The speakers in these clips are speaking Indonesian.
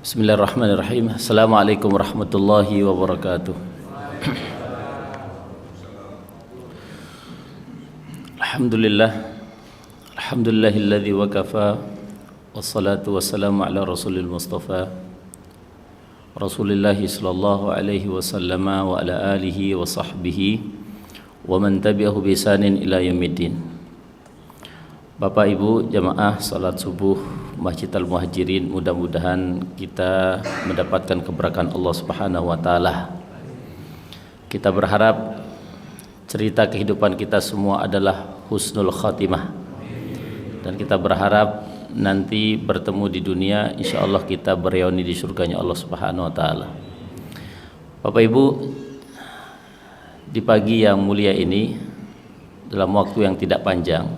Bismillahirrahmanirrahim. Assalamualaikum warahmatullahi wabarakatuh. Alhamdulillahilladzi wakafa, wassalatu wassalamu ala rasulil mustafa Rasulillahi sallallahu alaihi wasallama wa ala alihi wa sahbihi wa man tabi'ahu bi ihsanin ila yaumiddin. Bapak Ibu jamaah salat subuh Masjid Al-Muhajirin, mudah-mudahan kita mendapatkan keberkahan Allah Subhanahu wa taala. Kita berharap cerita kehidupan kita semua adalah husnul khatimah, dan kita berharap nanti bertemu di dunia, insyaallah kita bereuni di surganya Allah Subhanahu wa taala. Bapak Ibu, di pagi yang mulia ini, dalam waktu yang tidak panjang,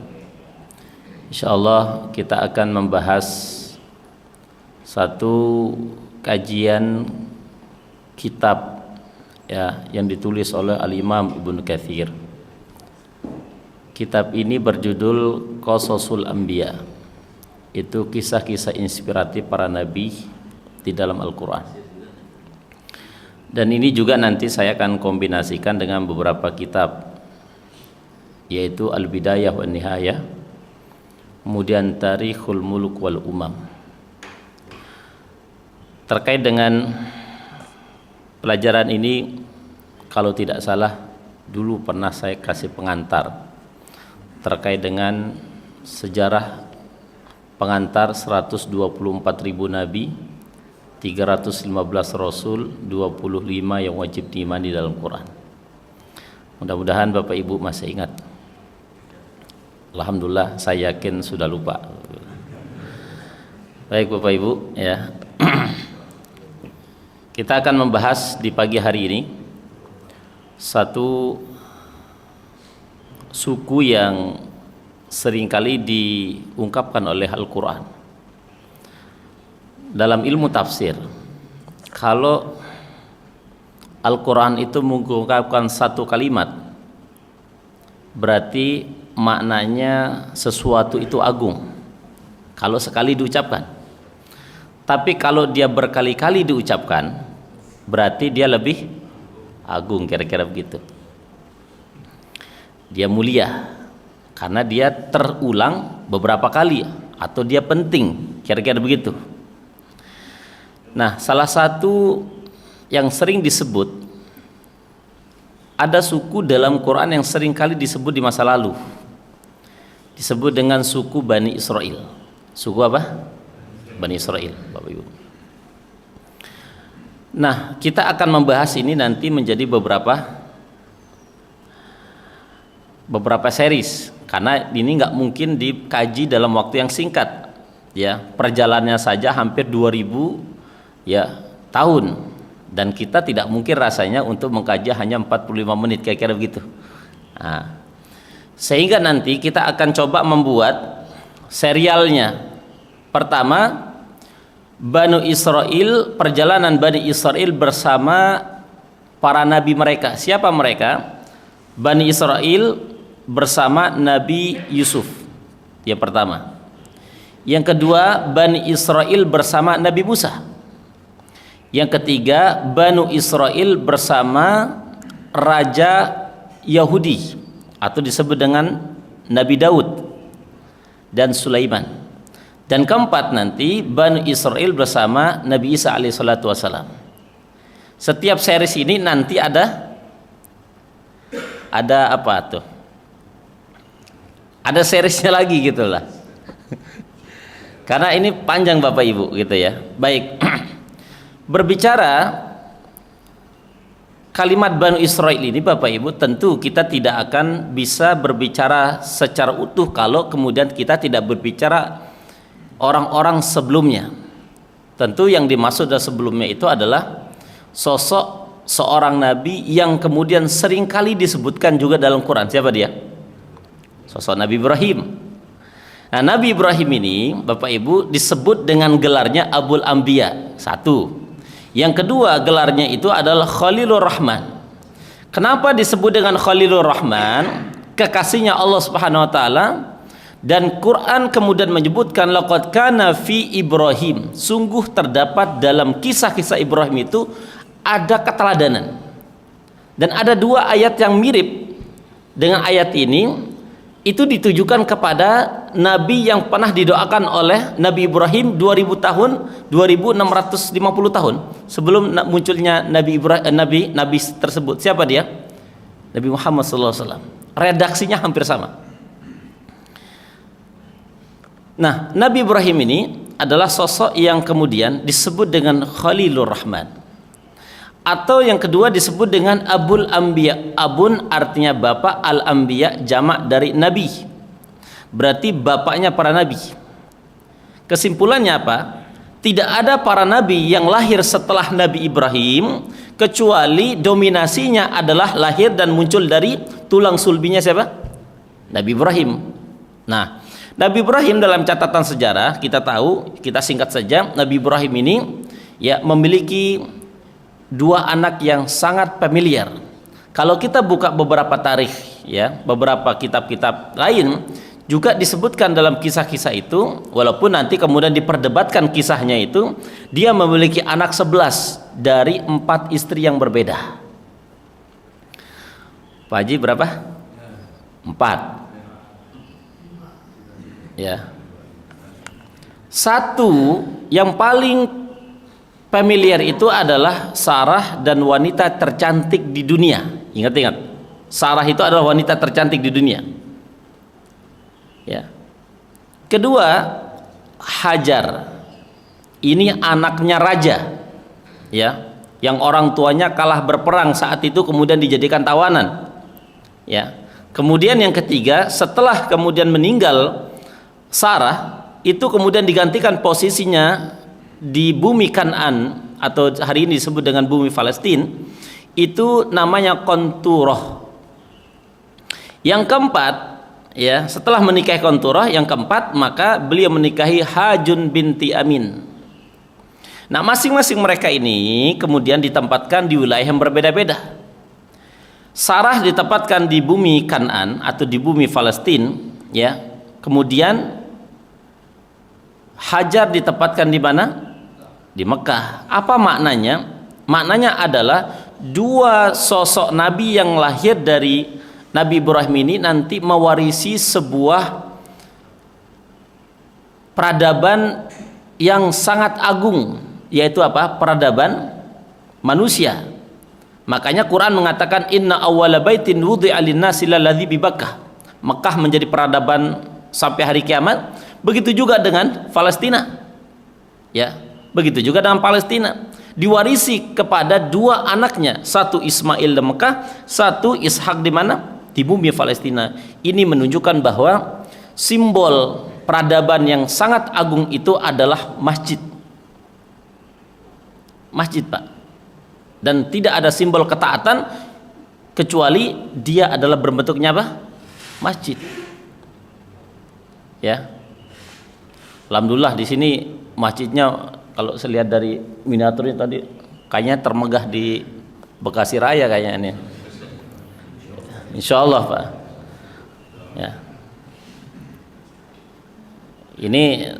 insyaallah kita akan membahas satu kajian kitab yang ditulis oleh Al-Imam Ibnu Katsir. Kitab ini berjudul Qasasul Anbiya, itu kisah-kisah inspiratif para nabi di dalam Al-Quran. Dan ini juga nanti saya akan kombinasikan dengan beberapa kitab, yaitu Al-Bidayah wa Nihayah, kemudian Tarikhul Muluk wal Umam. Terkait dengan pelajaran ini, kalau tidak salah dulu pernah saya kasih pengantar terkait dengan sejarah pengantar 124.000 nabi, 315 rasul, 25 yang wajib diimani dalam Quran. Mudah-mudahan Bapak Ibu masih ingat. Alhamdulillah, saya yakin sudah lupa. Baik Bapak Ibu, ya. Kita akan membahas di pagi hari ini satu suku yang seringkali diungkapkan oleh Al-Quran. Dalam ilmu tafsir, kalau Al-Quran itu mengungkapkan satu kalimat, berarti maknanya sesuatu itu agung kalau sekali diucapkan. Tapi kalau dia berkali-kali diucapkan, berarti dia lebih agung, kira-kira begitu. Dia mulia karena dia terulang beberapa kali, atau dia penting, kira-kira begitu. Nah, salah satu yang sering disebut, ada suku dalam Quran yang sering kali disebut di masa lalu, disebut dengan suku Bani Israel. Suku apa? Bani Israel, Bapak Ibu. Nah, kita akan membahas ini nanti menjadi beberapa series, karena ini nggak mungkin dikaji dalam waktu yang singkat, ya. Perjalanannya saja hampir 2000 tahun, dan kita tidak mungkin rasanya untuk mengkaji hanya 45 menit, kira-kira begitu. Nah, sehingga nanti kita akan coba membuat serialnya. Pertama, Bani Israel, perjalanan Bani Israel bersama para nabi mereka. Siapa mereka? Bani Israel bersama Nabi Yusuf, yang pertama. Yang kedua, Bani Israel bersama Nabi Musa. Yang ketiga, Bani Israel bersama Raja Yahudi, atau disebut dengan Nabi Daud dan Sulaiman. Dan keempat nanti Bani Israel bersama Nabi Isa alaihissalatu wassalam. Setiap series ini nanti ada apa tuh? Ada seriesnya lagi gitulah. Karena ini panjang Bapak Ibu gitu ya. Baik. Berbicara kalimat Bani Israel ini Bapak Ibu, tentu kita tidak akan bisa berbicara secara utuh kalau kemudian kita tidak berbicara orang-orang sebelumnya. Tentu yang dimaksud dari sebelumnya itu adalah sosok seorang nabi yang kemudian seringkali disebutkan juga dalam Quran. Siapa dia? Sosok Nabi Ibrahim. Nah, Nabi Ibrahim ini Bapak Ibu disebut dengan gelarnya Abul Anbiya, satu. Yang kedua, gelarnya itu adalah Khalilur Rahman. Kenapa disebut dengan Khalilur Rahman? Kekasihnya Allah Subhanahu wa taala. Dan Quran kemudian menyebutkan laqad kana fi Ibrahim, sungguh terdapat dalam kisah-kisah Ibrahim itu ada keteladanan. Dan ada dua ayat yang mirip dengan ayat ini, itu ditujukan kepada nabi yang pernah didoakan oleh Nabi Ibrahim 2000 tahun, 2650 tahun sebelum munculnya Nabi Ibrahim, nabi tersebut. Siapa dia? Nabi Muhammad SAW. Redaksinya hampir sama. Nah, Nabi Ibrahim ini adalah sosok yang kemudian disebut dengan Khalilur Rahman, atau yang kedua disebut dengan Abul Anbiya. Abun artinya bapak, Al-Anbiya jamak dari nabi, berarti bapaknya para nabi. Kesimpulannya apa? Tidak ada para nabi yang lahir setelah Nabi Ibrahim kecuali dominasinya adalah lahir dan muncul dari tulang sulbinya siapa? Nabi Ibrahim. Nah, Nabi Ibrahim dalam catatan sejarah kita tahu, kita singkat saja, Nabi Ibrahim ini ya memiliki dua anak yang sangat familiar. Kalau kita buka beberapa tarikh ya, beberapa kitab-kitab lain juga disebutkan dalam kisah-kisah itu, walaupun nanti kemudian diperdebatkan kisahnya itu, dia memiliki anak 11 dari 4 istri yang berbeda. Pak Haji berapa? 4 ya. Satu yang paling familiar itu adalah Sarah, dan wanita tercantik di dunia. Ingat-ingat, Sarah itu adalah wanita tercantik di dunia ya. Kedua, Hajar, ini anaknya raja ya, yang orang tuanya kalah berperang saat itu kemudian dijadikan tawanan ya. Kemudian yang ketiga, setelah kemudian meninggal Sarah, itu kemudian digantikan posisinya di bumi Kan'an, atau hari ini disebut dengan bumi Palestina, itu namanya Qanturah. Yang keempat ya, setelah menikahi Qanturah, yang keempat maka beliau menikahi Hajun binti Amin. Nah, masing-masing mereka ini kemudian ditempatkan di wilayah yang berbeda-beda. Sarah ditempatkan di bumi Kan'an atau di bumi Palestina ya. Kemudian Hajar ditempatkan di mana? Di Mekah. Apa maknanya? Maknanya adalah dua sosok nabi yang lahir dari Nabi Ibrahim ini nanti mewarisi sebuah peradaban yang sangat agung, yaitu apa? Peradaban manusia. Makanya Quran mengatakan inna awwala baitin wudi'a lin-nasi lalladzi bi Bakkah. Mekah menjadi peradaban sampai hari kiamat. Begitu juga dengan Palestina ya, begitu juga dengan Palestina, diwarisi kepada dua anaknya, satu Ismail di Mekah, satu Ishak di mana? Di bumi Palestina. Ini menunjukkan bahwa simbol peradaban yang sangat agung itu adalah masjid. Masjid, Pak. Dan tidak ada simbol ketaatan kecuali dia adalah berbentuknya apa? Masjid. Ya. Alhamdulillah di sini masjidnya kalau saya lihat dari miniaturnya tadi kayaknya termegah di Bekasi Raya kayaknya ini. Insya Allah, Pak. Ya. Ini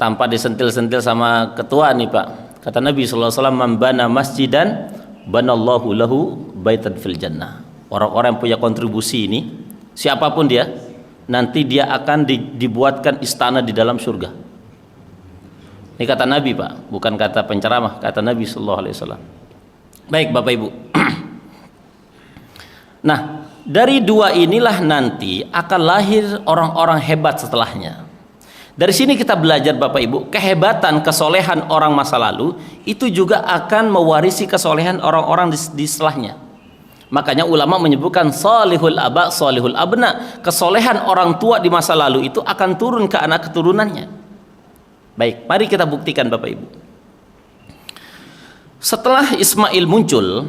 tanpa disentil-sentil sama ketua nih, Pak. Kata Nabi SAW, man bana masjidan banallahu lahu baitan fil jannah. Orang-orang yang punya kontribusi ini, siapapun dia, nanti dia akan dibuatkan istana di dalam surga. Ini kata Nabi, Pak, bukan kata penceramah, kata Nabi SAW. Baik, Bapak Ibu. Nah, dari dua inilah nanti akan lahir orang-orang hebat setelahnya. Dari sini kita belajar, Bapak Ibu, kehebatan, kesolehan orang masa lalu itu juga akan mewarisi kesolehan orang-orang di setelahnya. Makanya ulama menyebutkan salihul aba, salihul abna. Kesolehan orang tua di masa lalu itu akan turun ke anak keturunannya. Baik, mari kita buktikan, Bapak Ibu. Setelah Ismail muncul,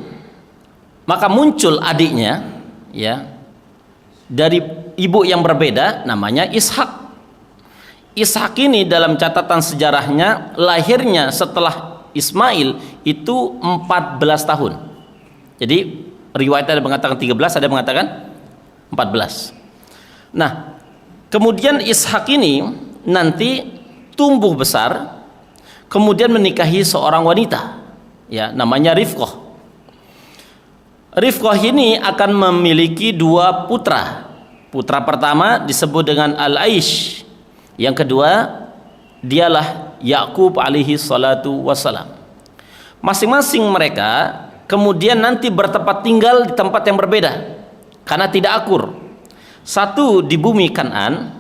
maka muncul adiknya ya, dari ibu yang berbeda, namanya Ishak. Ishak ini dalam catatan sejarahnya lahirnya setelah Ismail itu 14 tahun. Jadi riwayat ada yang mengatakan 13, ada yang mengatakan 14. Nah, Kemudian Ishak ini nanti tumbuh besar, kemudian menikahi seorang wanita, ya, namanya Rifqah. Rifqah ini akan memiliki dua putra. Putra pertama disebut dengan Al-Aish, yang kedua dialah Yakub alaihi salatu wassalam. Masing-masing mereka kemudian nanti bertempat tinggal di tempat yang berbeda karena tidak akur. Satu di bumi Kan'an,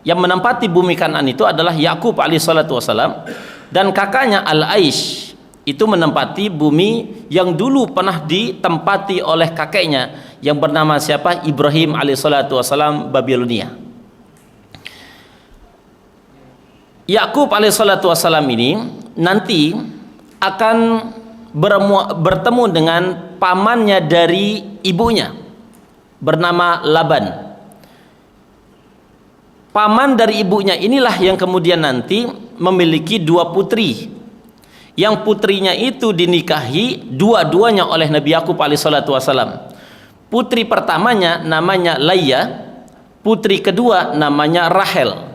yang menempati bumi Kan'an itu adalah Yakub alaihi salatu wassalam, dan kakaknya Al-Aish itu menempati bumi yang dulu pernah ditempati oleh kakeknya yang bernama siapa? Ibrahim alaihi salatu wassalam, Babilonia. Yakub alaihi salatu wassalam ini nanti akan bertemu dengan pamannya dari ibunya bernama Laban. Paman dari ibunya inilah yang kemudian nanti memiliki dua putri, yang putrinya itu dinikahi dua-duanya oleh Nabi Yakub alaihissalatu wassalam. Putri pertamanya namanya Laia, putri kedua namanya Rahel.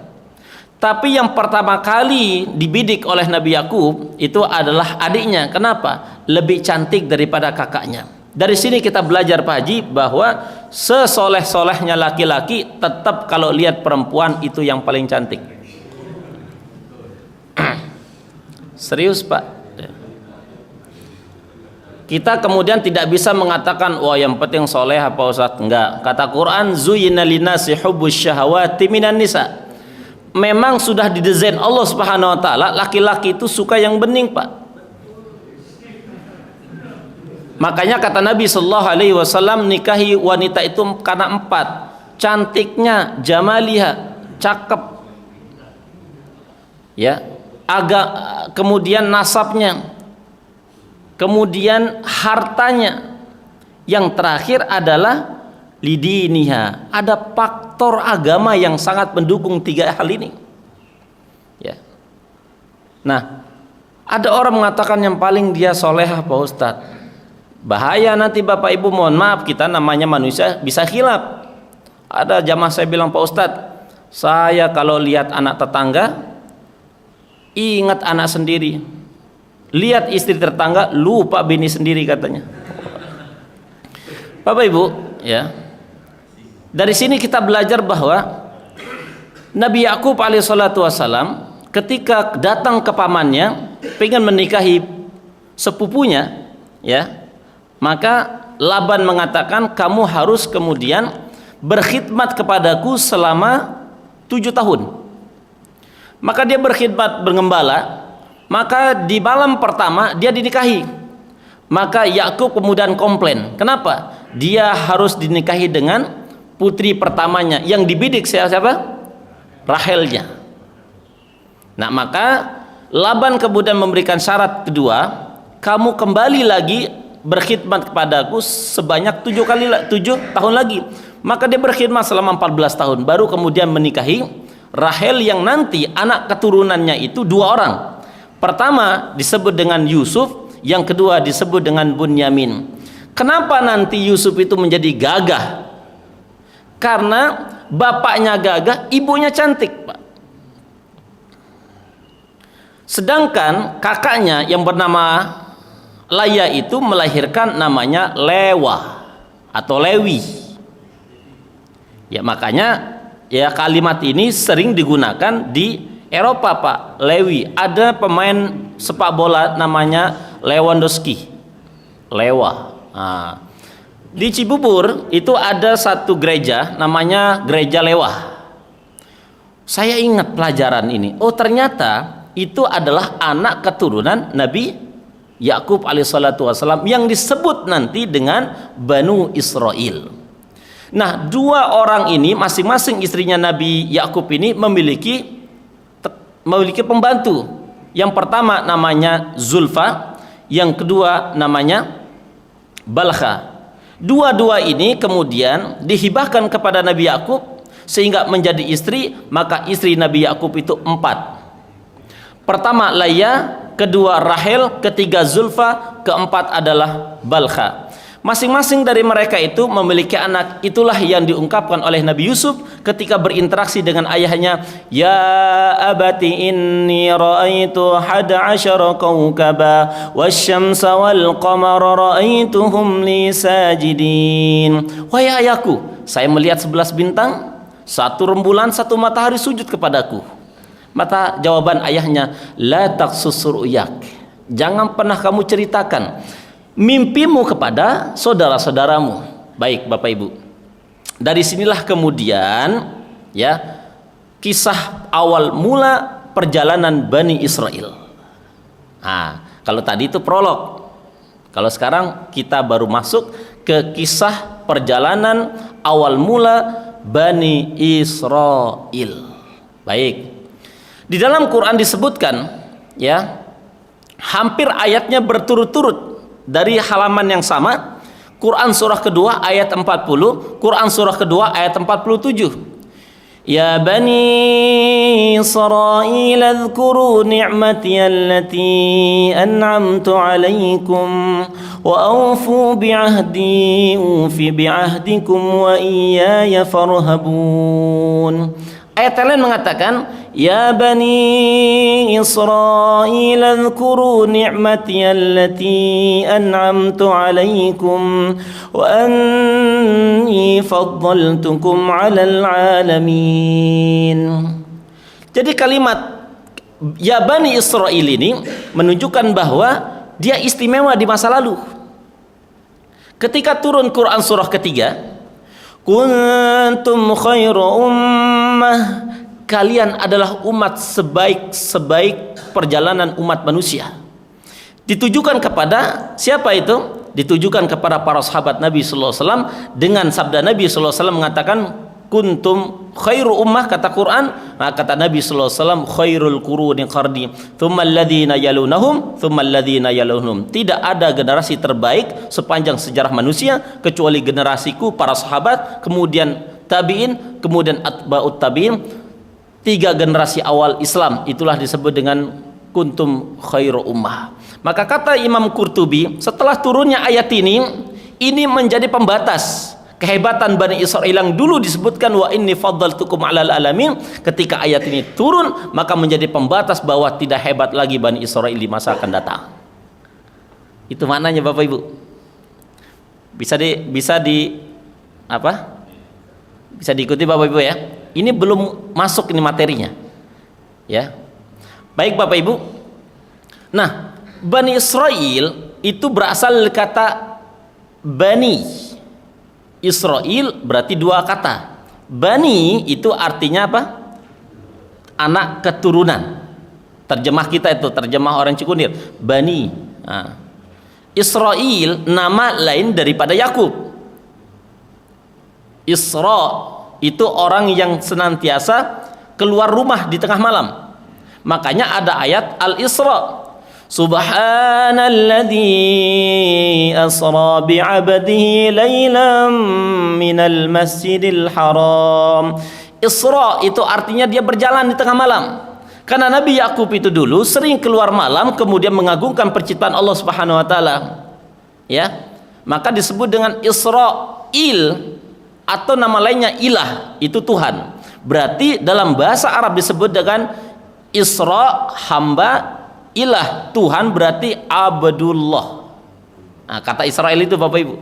Tapi yang pertama kali dibidik oleh Nabi Yakub itu adalah adiknya. Kenapa? Lebih cantik daripada kakaknya. Dari sini kita belajar Pak Haji bahwa sesoleh-solehnya laki-laki tetap kalau lihat perempuan itu yang paling cantik. Serius Pak. Kita kemudian tidak bisa mengatakan wah yang penting soleh apa Ustaz. Enggak. Kata Quran, zuyyina linnasi hubbus syahawati minan nisa. Memang sudah didesain Allah Subhanahu wa taala laki-laki itu suka yang bening Pak. Makanya kata Nabi sallallahu alaihi wasallam, nikahi wanita itu karena empat: cantiknya, jamaliha, cakep, ya, kemudian nasabnya, kemudian hartanya, yang terakhir adalah lidiniha. Ada faktor agama yang sangat mendukung tiga hal ini, ya. Nah, ada orang mengatakan yang paling dia solehah Pak Ustadz. Bahaya nanti Bapak Ibu, mohon maaf, kita namanya manusia bisa khilaf. Ada jamaah saya bilang, Pak Ustadz, saya kalau lihat anak tetangga ingat anak sendiri, lihat istri tetangga lupa bini sendiri katanya. Bapak Ibu, ya, dari sini kita belajar bahwa Nabi Yakub alaihissalatu wassalam ketika datang ke pamannya pengen menikahi sepupunya, ya, maka Laban mengatakan kamu harus kemudian berkhidmat kepadaku selama 7 tahun. Maka dia berkhidmat bergembala. Maka di malam pertama dia dinikahi. Maka Yakub kemudian komplain. Kenapa? Dia harus dinikahi dengan putri pertamanya yang dibidik siapa? Rahelnya. Nah, maka Laban kemudian memberikan syarat kedua, kamu kembali lagi berkhidmat kepadaku sebanyak 7 tahun lagi. Maka dia berkhidmat selama 14 tahun baru kemudian menikahi Rahel yang nanti anak keturunannya itu 2 orang. Pertama disebut dengan Yusuf, yang kedua disebut dengan Bunyamin. Kenapa nanti Yusuf itu menjadi gagah? Karena bapaknya gagah, ibunya cantik, Pak. Sedangkan kakaknya yang bernama Laya itu melahirkan namanya Lewa atau Lewi. Ya, makanya ya kalimat ini sering digunakan di Eropa Pak. Lewi. Ada pemain sepak bola namanya Lewandowski. Lewa. Nah, di Cibubur itu ada satu gereja namanya Gereja Lewa. Saya ingat pelajaran ini. Oh, ternyata itu adalah anak keturunan Nabi Yakub alaihissalatu wassalam yang disebut nanti dengan Banu Israel. Nah, 2 orang ini masing-masing istrinya Nabi Yakub ini memiliki pembantu. Yang pertama namanya Zulfa, yang kedua namanya Balkha. Dua-dua ini kemudian dihibahkan kepada Nabi Yakub sehingga menjadi istri. Maka istri Nabi Yakub itu 4. Pertama Laya, kedua Rahel, ketiga Zulfa, keempat adalah Balkha. Masing-masing dari mereka itu memiliki anak. Itulah yang diungkapkan oleh Nabi Yusuf ketika berinteraksi dengan ayahnya. Ya abati inni ra'aitu 11 kawkaba wasyamsa wal qamara ra'aituhum li sajidin. Wahai ayahku, saya melihat 11 bintang, 1 rembulan, 1 matahari sujud kepadaku. Maka jawaban ayahnya, la taqsus ru'yak. Jangan pernah kamu ceritakan mimpimu kepada saudara-saudaramu. Baik Bapak Ibu, dari sinilah kemudian ya kisah awal mula perjalanan Bani Israel. Nah, kalau tadi itu prolog, kalau sekarang kita baru masuk ke kisah perjalanan awal mula Bani Israel. Baik, di dalam Quran disebutkan ya, hampir ayatnya berturut-turut dari halaman yang sama. Quran surah kedua ayat 40, Quran surah kedua ayat 47. Ya Bani Israil adhkuru ni'mati allati an'amtu alaikum wa awfu bi'ahdi ufi bi'ahdikum wa iyaya farhabun. Ayat lain mengatakan, Ya Bani Israil adhkuru ni'mati allati an'amtu alaikum wa anni faddaltukum 'alal 'alamin. Jadi kalimat Ya Bani Israil ini menunjukkan bahwa dia istimewa di masa lalu. Ketika turun Quran surah ketiga, kuntum khairu ummah, kalian adalah umat sebaik-sebaik perjalanan umat manusia. Ditujukan kepada siapa itu? Ditujukan kepada para sahabat Nabi sallallahu alaihi wasallam dengan sabda Nabi sallallahu alaihi wasallam mengatakan kuntum khairu ummah, kata Quran. Maka kata Nabi sallallahu alaihi wasallam khairul quruni qarni thumma alladhina yalunahum thumma alladhina yalunhum. Tidak ada generasi terbaik sepanjang sejarah manusia kecuali generasiku para sahabat, kemudian tabi'in, kemudian atba'ut tabi'in. 3 generasi awal Islam, itulah disebut dengan kuntum khairu ummah. Maka kata Imam Qurtubi, setelah turunnya ayat ini menjadi pembatas kehebatan Bani Israil yang dulu disebutkan wa inni faddaltukum 'alal alamin. Ketika ayat ini turun, maka menjadi pembatas bahwa tidak hebat lagi Bani Israil di masa akan datang. Itu maknanya Bapak Ibu. Bisa diikuti Bapak Ibu ya. Ini belum masuk ini materinya. Ya. Baik Bapak Ibu. Nah, Bani Israil itu berasal dari kata Bani. Israel berarti 2 kata. Bani itu artinya apa? Anak keturunan. Terjemah kita itu, terjemah orang Cikunir, Bani. Nah, Israel nama lain daripada Yakub. Isra itu orang yang senantiasa keluar rumah di tengah malam. Makanya ada ayat Al-Isra. Subhanalladzi asra bi'abdihi laylan minal masjidil haram. Isra itu artinya dia berjalan di tengah malam. Karena Nabi Yakub itu dulu sering keluar malam kemudian mengagungkan penciptaan Allah Subhanahu wa taala. Ya. Maka disebut dengan Israil atau nama lainnya ilah, itu Tuhan. Berarti dalam bahasa Arab disebut dengan Isra, hamba, ilah, Tuhan berarti Abdullah. Nah, kata Israel itu Bapak Ibu.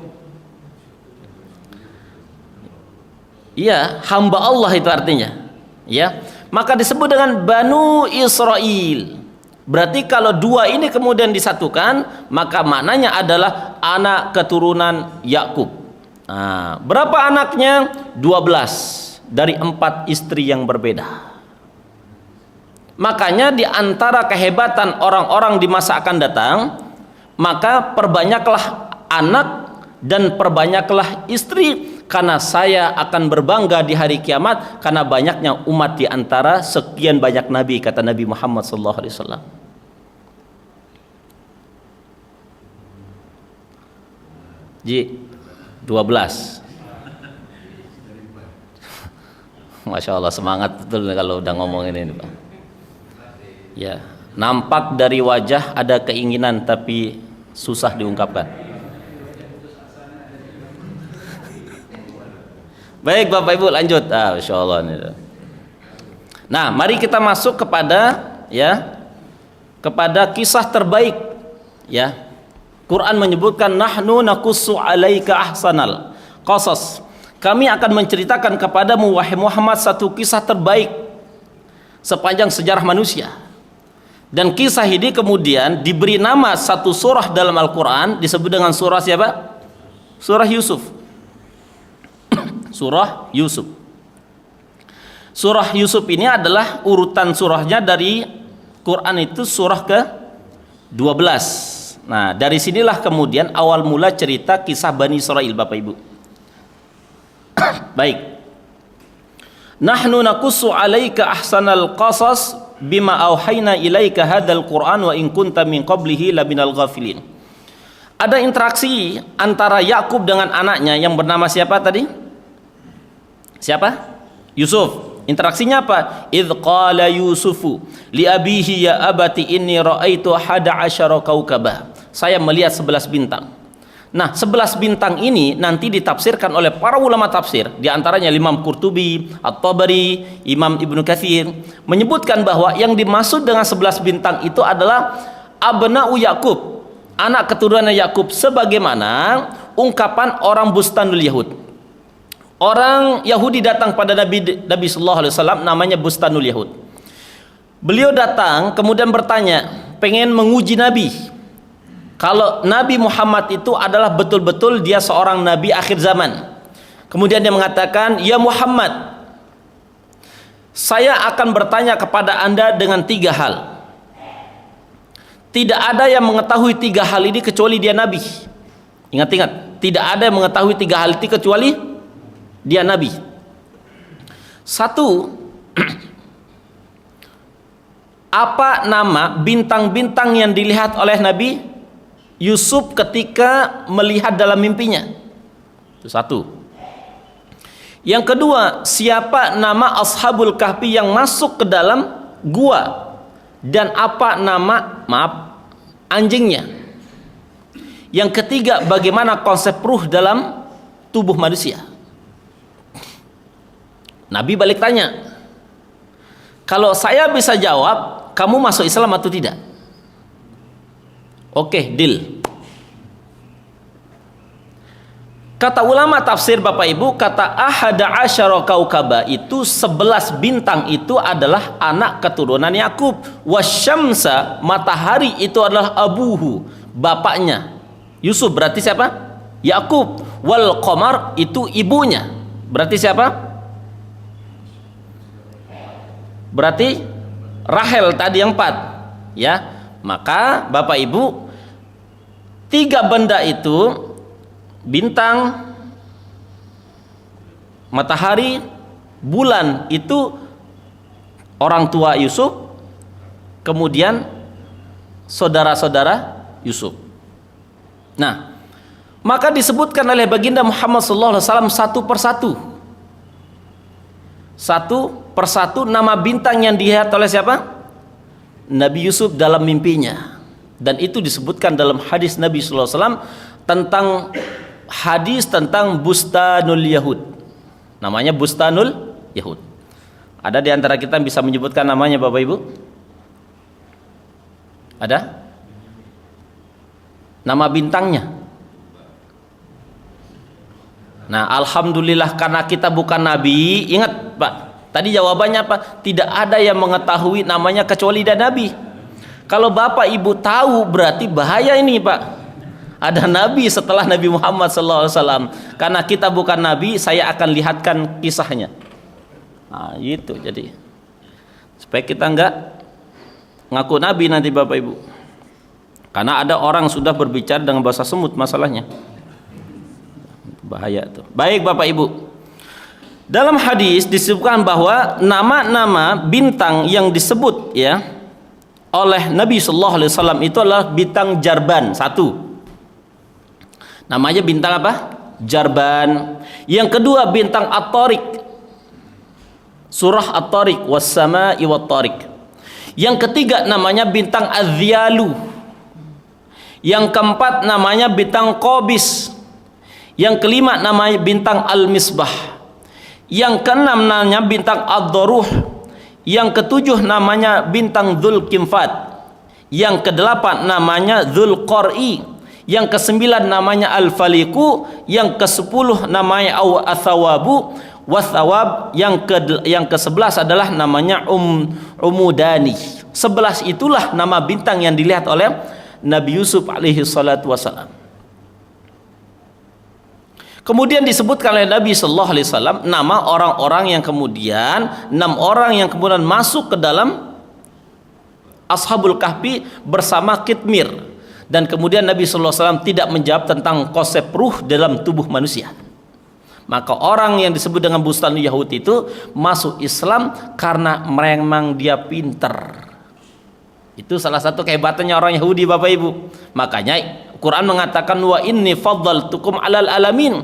Iya, hamba Allah itu artinya. Ya, maka disebut dengan Banu Israil. Berarti kalau 2 ini kemudian disatukan, maka maknanya adalah anak keturunan Yakub. Nah, berapa anaknya? 12 dari 4 istri yang berbeda. Makanya di antara kehebatan orang-orang di masa akan datang, maka perbanyaklah anak dan perbanyaklah istri, karena saya akan berbangga di hari kiamat karena banyaknya umat di antara sekian banyak nabi, kata Nabi Muhammad sallallahu alaihi wasallam. Ji 12. Masya Allah, semangat betul kalau udah ngomongin ini Pak. Ya, nampak dari wajah ada keinginan tapi susah diungkapkan. Baik Bapak Ibu lanjut. Masya Allah. Nah, mari kita masuk kepada kepada kisah terbaik ya. Quran menyebutkan nahnu naqussu 'alaika ahsanal qasas. Kami akan menceritakan kepadamu wahai Muhammad satu kisah terbaik sepanjang sejarah manusia. Dan kisah ini kemudian diberi nama satu surah dalam Al-Quran, disebut dengan surah siapa? Surah Yusuf. Surah Yusuf. Surah Yusuf ini adalah urutan surahnya dari Quran itu surah ke-12. Nah, dari sinilah kemudian awal mula cerita kisah Bani Israil, Bapak Ibu. Baik. Nahnu naqussu 'alaika ahsanal qasas bima auhayna ilaika hadzal Qur'an wa in kunta min qablihi laminal ghafilin. Ada interaksi antara Yakub dengan anaknya yang bernama siapa tadi? Siapa? Yusuf. Interaksinya apa? Idz qala Yusufu li abihi ya abati inni ra'aitu 11 kaukaba. Saya melihat 11 bintang. Nah, 11 bintang ini nanti ditafsirkan oleh para ulama tafsir, di antaranya Imam Qurtubi, At-Tabari, Imam Ibnu Katsir menyebutkan bahwa yang dimaksud dengan 11 bintang itu adalah abna'u Yakub, anak keturunan Yakub, sebagaimana ungkapan orang Bustanul Yahud. Orang Yahudi datang pada Nabi sallallahu alaihi wasallam, namanya Bustanul Yahud. Beliau datang kemudian bertanya, pengen menguji Nabi. Kalau Nabi Muhammad itu adalah betul-betul dia seorang nabi akhir zaman. Kemudian dia mengatakan, "Ya Muhammad, saya akan bertanya kepada Anda dengan 3 hal. Tidak ada yang mengetahui 3 hal ini kecuali dia nabi." Ingat-ingat, tidak ada yang mengetahui 3 hal itu kecuali dia nabi. 1, apa nama bintang-bintang yang dilihat oleh Nabi Yusuf ketika melihat dalam mimpinya? Itu 1. Yang kedua, siapa nama Ashabul Kahfi yang masuk ke dalam gua dan apa nama anjingnya? Yang ketiga, bagaimana konsep ruh dalam tubuh manusia? Nabi balik tanya, kalau saya bisa jawab, kamu masuk Islam atau tidak? Oke, deal. Kata ulama tafsir Bapak Ibu, kata ahada asyara kaukaba itu 11 bintang itu adalah anak keturunan Yakub. Wasyamsa, matahari itu adalah abuhu, bapaknya Yusuf, berarti siapa? Yakub. Wal qamar itu ibunya, berarti siapa? Berarti Rahel tadi yang 4 ya. Maka Bapak Ibu, 3 benda itu, bintang, matahari, bulan, itu orang tua Yusuf, kemudian saudara-saudara Yusuf. Nah, maka disebutkan oleh baginda Muhammad SAW satu persatu nama bintang yang dilihat oleh siapa? Nabi Yusuf dalam mimpinya. Dan itu disebutkan dalam hadis Nabi SAW tentang hadis tentang Bustanul Yahud. Namanya Bustanul Yahud. Ada di antara kita yang bisa menyebutkan namanya, Bapak Ibu? Ada? Nama bintangnya? Nah, alhamdulillah karena kita bukan nabi. Ingat Pak, tadi jawabannya apa? Tidak ada yang mengetahui namanya kecuali dia nabi. Kalau Bapak Ibu tahu berarti bahaya ini Pak. Ada nabi setelah Nabi Muhammad SAW. Karena kita bukan nabi, saya akan lihatkan kisahnya. Nah, gitu jadi. Supaya kita enggak ngaku nabi nanti Bapak Ibu. Karena ada orang sudah berbicara dengan bahasa semut masalahnya. Bahaya tuh. Baik Bapak Ibu. Dalam hadis disebutkan bahwa nama-nama bintang yang disebut ya oleh Nabi sallallahu alaihi wasallam itu adalah bintang Jarban, 1. Namanya bintang apa? Jarban. Yang kedua bintang At-Tariq. Surah At-Tariq, was-samaa'i wat-tariq. Yang ketiga namanya bintang Az-Ziyalu. Yang keempat namanya bintang Qabis. Yang kelima namanya bintang Al-Misbah. Yang keenam namanya bintang Ad-Daruh. Yang ketujuh namanya bintang Dzulkifat. Yang kedelapan namanya Dzulqar'i. Yang kesembilan namanya Al-Faliqu. Yang kesepuluh namanya Athawabu. Wathawab. Yang ke-11 adalah namanya Umudani. 11 itulah nama bintang yang dilihat oleh Nabi Yusuf alaihi salatu wassalam. Kemudian disebutkan oleh Nabi sallallahu alaihi wasallam nama orang-orang yang kemudian 6 orang yang kemudian masuk ke dalam Ashabul Kahfi bersama Kitmir, dan kemudian Nabi sallallahu alaihi wasallam tidak menjawab tentang konsep ruh dalam tubuh manusia. Maka orang yang disebut dengan Bustani Yahudi itu masuk Islam karena memang dia pinter. Itu salah satu kehebatannya orang Yahudi, Bapak Ibu. Makanya Quran mengatakan wa inni faddaltukum 'alal alamin.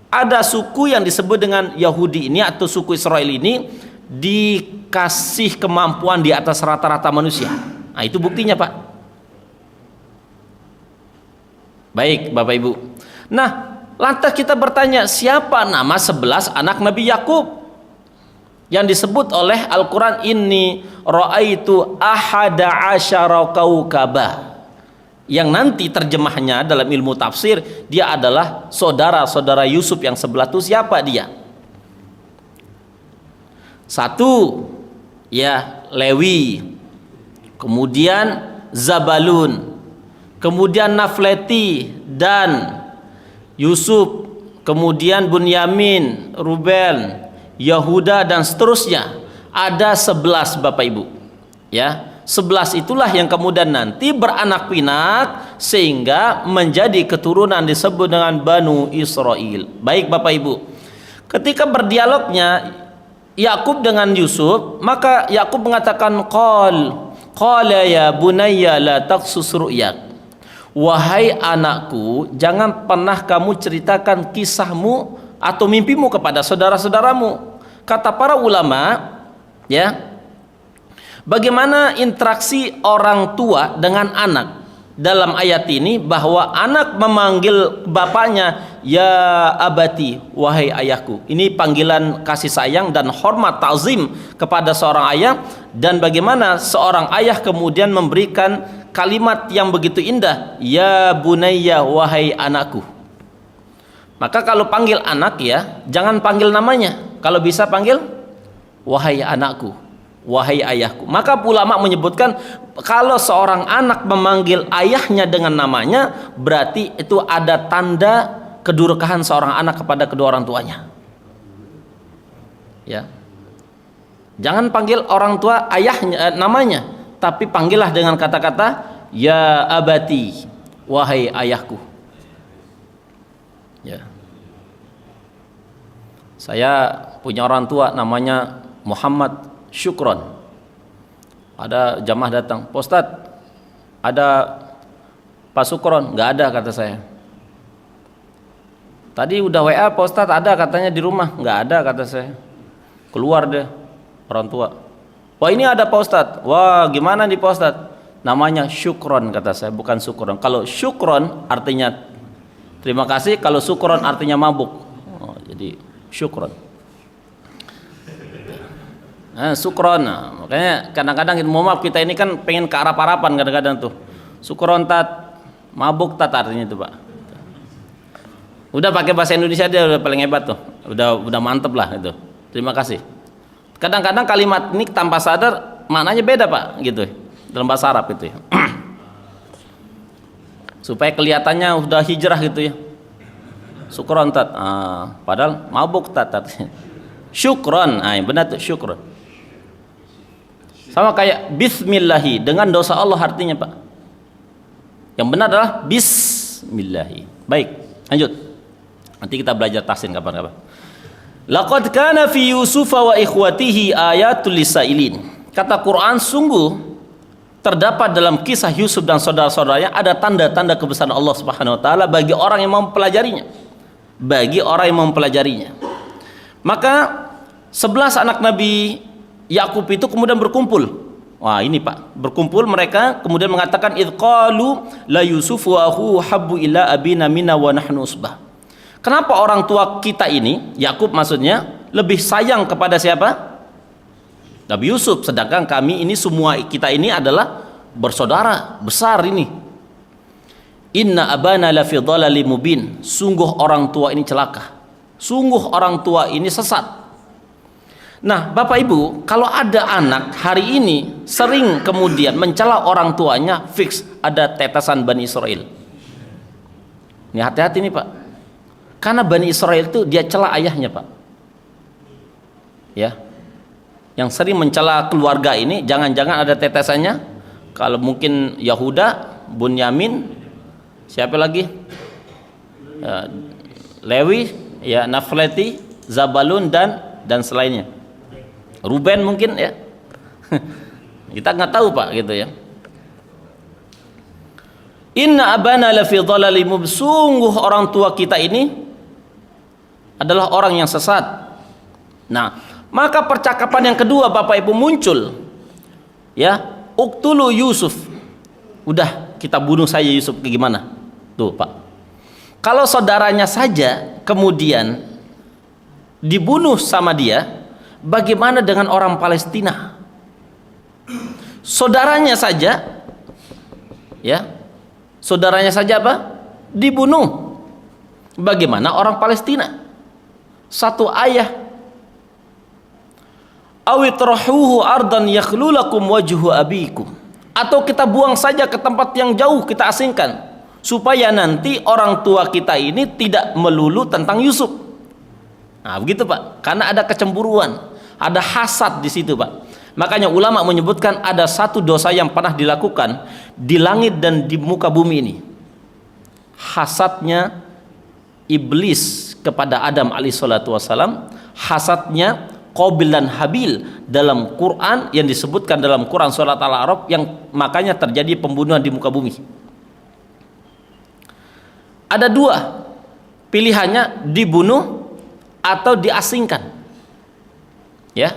Ada suku yang disebut dengan Yahudi ini atau suku Israel ini dikasih kemampuan di atas rata-rata manusia. Nah, itu buktinya, Pak. Baik, Bapak Ibu. Nah, lantas kita bertanya, siapa nama 11 anak Nabi Yakub yang disebut oleh Al-Quran, inni ra'aitu ahada asyara kaukabah, yang nanti terjemahnya dalam ilmu tafsir dia adalah saudara-saudara Yusuf yang sebelah itu. Siapa dia? Satu, ya, Lewi, kemudian Zabalun, kemudian Nafleti dan Yusuf, kemudian Bunyamin, Ruben, Yahuda, dan seterusnya. Ada 11, Bapak Ibu, ya. 11 itulah yang kemudian nanti beranak pinak sehingga menjadi keturunan disebut dengan Banu Israel. Baik, Bapak Ibu, ketika berdialognya Yakub dengan Yusuf, maka Yakub mengatakan qala ya bunayya la taqsus ru'yak. Wahai anakku, jangan pernah kamu ceritakan kisahmu atau mimpimu kepada saudara-saudaramu. Kata para ulama, ya, bagaimana interaksi orang tua dengan anak dalam ayat ini, bahwa anak memanggil bapaknya ya abati, wahai ayahku. Ini panggilan kasih sayang dan hormat ta'zim kepada seorang ayah, dan bagaimana seorang ayah kemudian memberikan kalimat yang begitu indah, ya bunayya, wahai anakku. Maka kalau panggil anak, ya, jangan panggil namanya. Kalau bisa panggil wahai anakku, wahai ayahku. Maka ulama menyebutkan kalau seorang anak memanggil ayahnya dengan namanya, berarti itu ada tanda kedurhakaan seorang anak kepada kedua orang tuanya. Ya. Jangan panggil orang tua ayahnya namanya, tapi panggillah dengan kata-kata ya abati, wahai ayahku. Ya. Saya punya orang tua namanya Muhammad Syukron. Ada jamaah datang, Pak Ustadz, ada Pak Syukron? Nggak ada, kata saya. Tadi udah WA, Pak Ustadz, ada katanya di rumah. Nggak ada, kata saya. Keluar deh orang tua. Wah, ini ada Pak Ustadz. Wah, gimana nih Pak Ustadz? Namanya Syukron, kata saya, bukan Syukron. Kalau Syukron artinya terima kasih, kalau Syukron artinya mabuk. Oh, jadi Syukron. Syukron. Nah, makanya kadang-kadang mohon maaf, kita ini kan pengen ke arap-arapan kadang-kadang tuh. Syukron tat, mabuk tat artinya itu, Pak. Udah pakai bahasa Indonesia dia udah paling hebat tuh. Udah mantep lah itu. Terima kasih. Kadang-kadang kalimat ini tanpa sadar maknanya beda, Pak, gitu. Dalam bahasa Arab itu ya. Supaya kelihatannya udah hijrah gitu ya. Syukron tat, padahal mabuk tat. Syukron, benar tuh, syukron. Sama kayak bismillahi, dengan dosa Allah artinya, Pak. Yang benar adalah bismillahi. Baik, lanjut. Nanti kita belajar tafsir kapan-kapan. Laqad kana fi Yusuf wa ikhwatihi ayatul lisailin. Kata Quran, sungguh terdapat dalam kisah Yusuf dan saudara-saudaranya ada tanda-tanda kebesaran Allah Subhanahu wa taala bagi orang yang mempelajarinya. Bagi orang yang mempelajarinya. Maka 11 anak Nabi Yakub itu kemudian berkumpul. Wah, ini Pak, berkumpul mereka kemudian mengatakan idqalu la Yusuf wa hu habbu ila abina minna wa nahnu usbah. Kenapa orang tua kita ini, Yakub maksudnya, lebih sayang kepada siapa? Nabi Yusuf. Sedangkan kami ini semua, kita ini adalah bersaudara besar ini. Inna abana lafi dhalalim mubin. Sungguh orang tua ini celaka. Sungguh orang tua ini sesat. Nah, Bapak Ibu, kalau ada anak hari ini sering kemudian mencela orang tuanya, fix ada tetesan Bani Israel. Ini hati-hati nih Pak. Karena Bani Israel itu dia cela ayahnya Pak. Ya. Yang sering mencela keluarga ini, jangan-jangan ada tetesannya. Kalau mungkin Yahuda, Bunyamin, siapa lagi? Lewi, ya, Nafleti, Zabalun dan selainnya. Ruben mungkin ya. Kita nggak tahu Pak gitu ya. Inna abana lafi dhalalim mubin. Sungguh orang tua kita ini adalah orang yang sesat. Nah, maka percakapan yang kedua Bapak Ibu muncul. Ya, uqtulu Yusuf. Udah, kita bunuh saja Yusuf. Gimana? Tuh Pak. Kalau saudaranya saja kemudian dibunuh sama dia, bagaimana dengan orang Palestina? Saudaranya saja, ya, saudaranya saja apa? Dibunuh. Bagaimana orang Palestina? Satu ayah. Awitrahuhu ardan yakhlulakum wajhu abikum. Atau kita buang saja ke tempat yang jauh, kita asingkan, supaya nanti orang tua kita ini tidak melulu tentang Yusuf. Nah, begitu Pak. Karena ada kecemburuan, ada hasad di situ Pak. Makanya ulama menyebutkan ada satu dosa yang pernah dilakukan di langit dan di muka bumi ini. Hasadnya iblis kepada Adam alaihissalatu wassalam, hasadnya Qabil dan Habil dalam Quran, yang disebutkan dalam Quran surat Al-A'raf, yang makanya terjadi pembunuhan di muka bumi. Ada dua pilihannya, dibunuh atau diasingkan. Ya.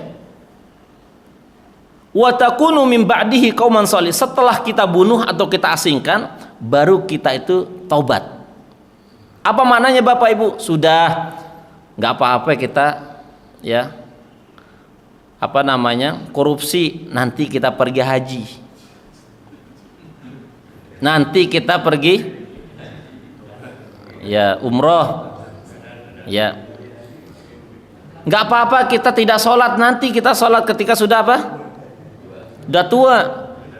Wa takunu min ba'dihi qauman shalih. Setelah kita bunuh atau kita asingkan, baru kita itu taubat. Apa maknanya Bapak Ibu? Sudah nggak apa-apa kita, ya, apa namanya, korupsi, nanti kita pergi haji, nanti kita pergi, ya, umroh, ya, nggak apa-apa kita tidak sholat, nanti kita sholat ketika sudah apa? Udah tua.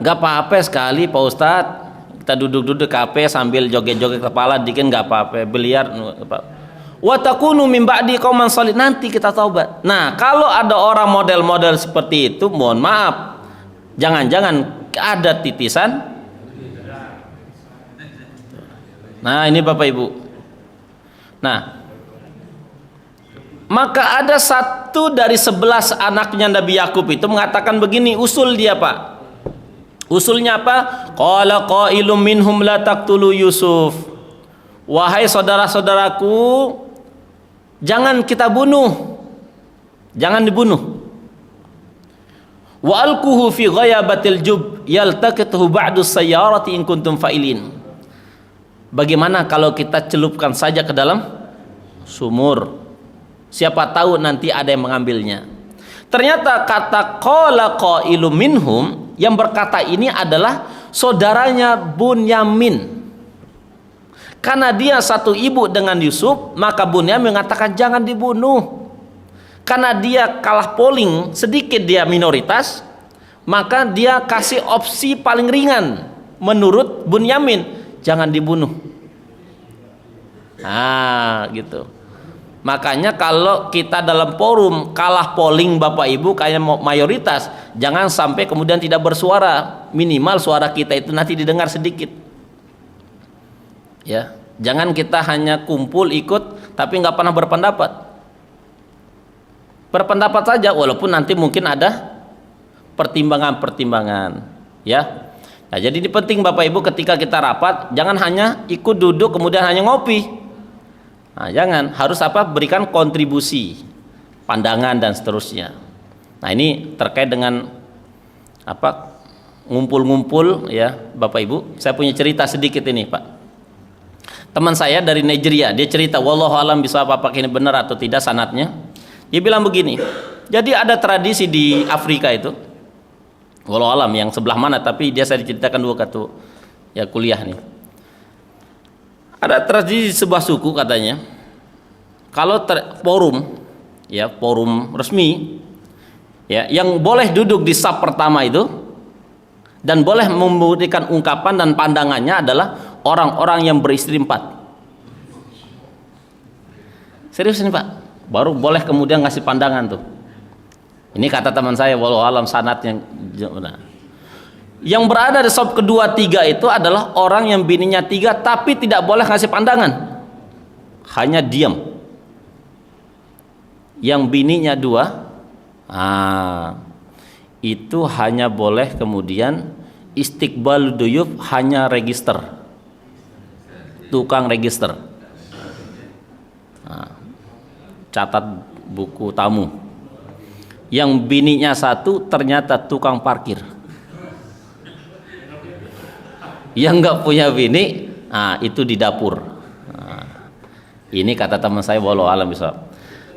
Nggak apa-apa sekali Pak Ustadz, kita duduk-duduk kafe sambil joget-joget kepala dikit, nggak apa-apa, biliar. Wa takunu min ba'di qauman shalih, nanti kita taubat. Nah, kalau ada orang model-model seperti itu, mohon maaf, jangan-jangan ada titisan. Nah, ini Bapak Ibu. Nah, maka ada satu dari 11 anaknya Nabi Yakub itu mengatakan begini, usul dia Pak. Usulnya apa? Qala qailum minhum la taqtulu Yusuf. Wahai saudara-saudaraku, jangan kita bunuh, jangan dibunuh. Wa alquhu fi ghayabatil jub yaltaqituhu ba'du sayyarati in kuntum fa'ilin. Bagaimana kalau kita celupkan saja ke dalam sumur? Siapa tahu nanti ada yang mengambilnya. Ternyata kata qala qailum minhum, yang berkata ini adalah saudaranya Bunyamin. Karena dia satu ibu dengan Yusuf, maka Bunyamin mengatakan jangan dibunuh. Karena dia kalah polling, sedikit dia minoritas, maka dia kasih opsi paling ringan menurut Bunyamin, jangan dibunuh. Nah, gitu. Makanya kalau kita dalam forum kalah polling Bapak Ibu kayak mayoritas, jangan sampai kemudian tidak bersuara. Minimal suara kita itu nanti didengar sedikit. Ya, jangan kita hanya kumpul ikut tapi nggak pernah berpendapat. Berpendapat saja walaupun nanti mungkin ada pertimbangan-pertimbangan, ya. Nah, jadi ini penting Bapak Ibu ketika kita rapat, jangan hanya ikut duduk kemudian hanya ngopi. Nah, jangan, harus apa? Berikan kontribusi, pandangan dan seterusnya. Nah, ini terkait dengan apa? Ngumpul-ngumpul, ya, Bapak Ibu. Saya punya cerita sedikit ini, Pak. Teman saya dari Nigeria, dia cerita, wallahu alam bisa apa ini benar atau tidak sanadnya. Dia bilang begini, jadi ada tradisi di Afrika itu, walau alam yang sebelah mana, tapi dia saya diceritakan dua waktu ya kuliah nih. Ada tradisi sebuah suku katanya, kalau forum, ya forum resmi, ya yang boleh duduk di saf pertama itu dan boleh memberikan ungkapan dan pandangannya adalah orang-orang yang beristri 4. Serius ini Pak, baru boleh kemudian ngasih pandangan tuh. Ini kata teman saya, walau alam sanadnya. Yang berada di saf kedua 3 itu adalah orang yang bininya 3 tapi tidak boleh ngasih pandangan, hanya diam. Yang bininya 2, itu hanya boleh kemudian istiqbal duyuf, hanya register, tukang register, catat buku tamu. Yang bininya 1 ternyata tukang parkir. Yang nggak punya bini, itu di dapur. Ini kata teman saya, walau alam bisa.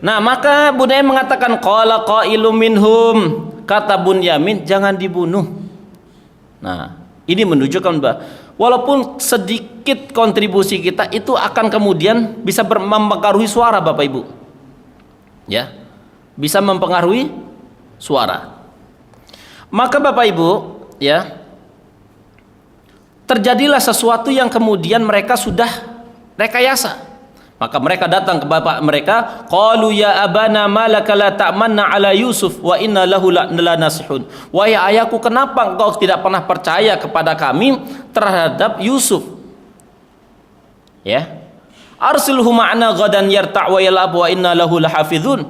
Nah, maka Bunyamin mengatakan qala qailum minhum, kata Bunyamin, jangan dibunuh. Nah, ini menunjukkan bahwa walaupun sedikit kontribusi kita itu akan kemudian bisa mempengaruhi suara Bapak Ibu. Ya, bisa mempengaruhi suara. Maka Bapak Ibu, ya, terjadilah sesuatu yang kemudian mereka sudah rekayasa. Maka mereka datang ke bapak mereka, qalu ya abana malaka la ta'manna ala Yusuf wa inna lahu lanasihun. Wahai ayahku, kenapa engkau tidak pernah percaya kepada kami terhadap Yusuf? Ya. Arsilhu ma'ana ghadan yarta' wa yal'ab wa inna lahu lahafizun.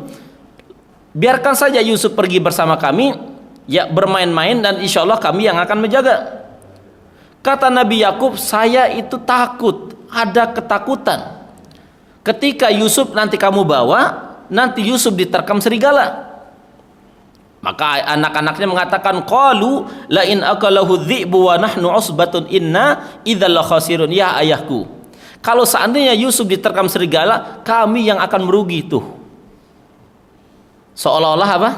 Biarkan saja Yusuf pergi bersama kami, ya bermain-main, dan insya Allah kami yang akan menjaga. Kata Nabi Yakub, saya itu takut, ada ketakutan. Ketika Yusuf nanti kamu bawa, nanti Yusuf diterkam serigala. Maka anak-anaknya mengatakan, qalu la in akalahu dhi'bu wa nahnu usbatun inna idzal khasirun. Ya ayahku, kalau seandainya Yusuf diterkam serigala, kami yang akan merugi tuh. Seolah-olah apa?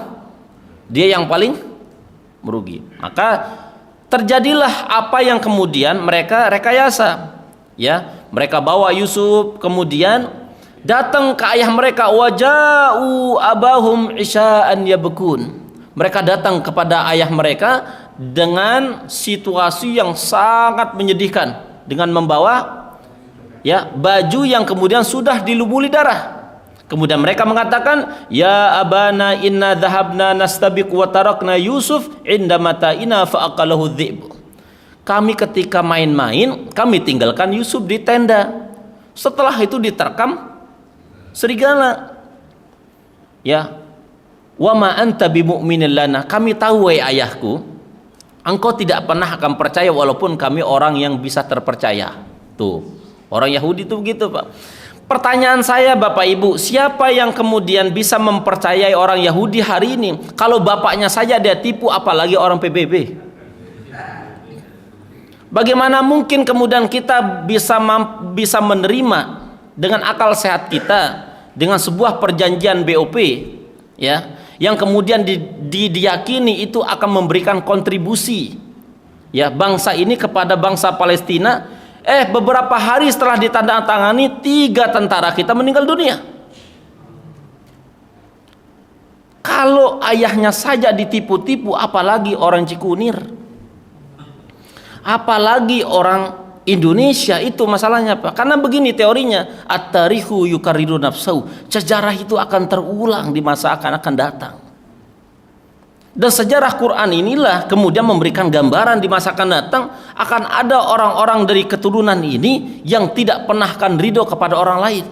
Dia yang paling merugi. Maka terjadilah apa yang kemudian mereka rekayasa. Ya, mereka bawa Yusuf, kemudian datang ke ayah mereka, waja'u abahum isya'an yabkun. Mereka datang kepada ayah mereka dengan situasi yang sangat menyedihkan, dengan membawa ya baju yang kemudian sudah dilumuri darah. Kemudian mereka mengatakan, ya abana inna dhahabna nastabiq wa tarakna Yusuf inda mata'ina fa aqalahu dhi'b. Kami ketika main-main, kami tinggalkan Yusuf di tenda. Setelah itu diterkam serigala. Ya. Wa ma anta bimu'minin lana. Kami tahu wahai ayahku, engkau tidak pernah akan percaya walaupun kami orang yang bisa terpercaya. Tuh, orang Yahudi itu begitu, Pak. Pertanyaan saya Bapak Ibu, siapa yang kemudian bisa mempercayai orang Yahudi hari ini? Kalau bapaknya saja dia tipu, apalagi orang PBB. Bagaimana mungkin kemudian kita bisa menerima dengan akal sehat kita dengan sebuah perjanjian BOP, ya, yang kemudian diyakini itu akan memberikan kontribusi, ya, bangsa ini kepada bangsa Palestina. Beberapa hari setelah ditandatangani, 3 tentara kita meninggal dunia. Kalau ayahnya saja ditipu-tipu, apalagi orang Cikunir, apalagi orang Indonesia. Itu masalahnya Pak. Karena begini teorinya, at-tarihu yukarriru nafsahu. Sejarah itu akan terulang di masa akan datang. Dan sejarah Quran inilah kemudian memberikan gambaran di masa akan datang akan ada orang-orang dari keturunan ini yang tidak pernah akan ridho kepada orang lain.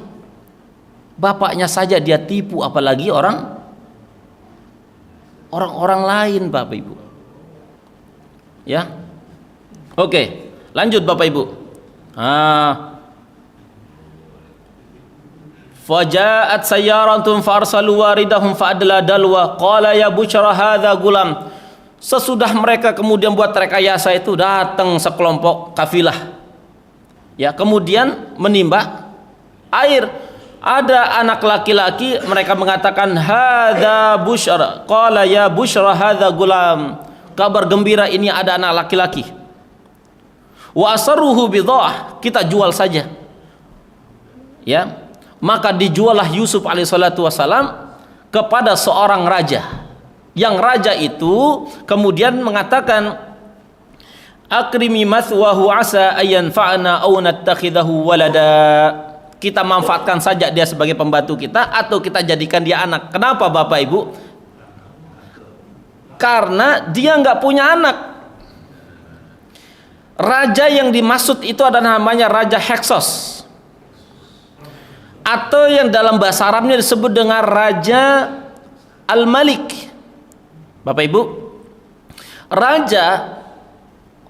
Bapaknya saja dia tipu, apalagi orang-orang lain, Bapak Ibu. Ya. Oke, lanjut Bapak Ibu. Faja'at sayyaratun farsalu waridahum fa'adla dalwa qala ya busyra hadza gulam. Sesudah mereka kemudian buat rekayasa itu, datang sekelompok kafilah, ya, kemudian menimba air. Ada anak laki-laki, mereka mengatakan hadza busyra, qala ya busyra hadza gulam, kabar gembira ini ada anak laki-laki. Wa asarruhu bidhah, kita jual saja. Ya, maka dijuallah Yusuf alaihissalatu wassalam kepada seorang raja. Yang raja itu kemudian mengatakan akrimi mathwahu asa ayyan fa'ana aw nattakhidahu walada. Kita manfaatkan saja dia sebagai pembantu kita atau kita jadikan dia anak. Kenapa Bapak Ibu? Karena dia nggak punya anak. Raja yang dimaksud itu adalah namanya Raja Heksos, atau yang dalam bahasa Arabnya disebut dengan Raja Al-Malik. Bapak Ibu, raja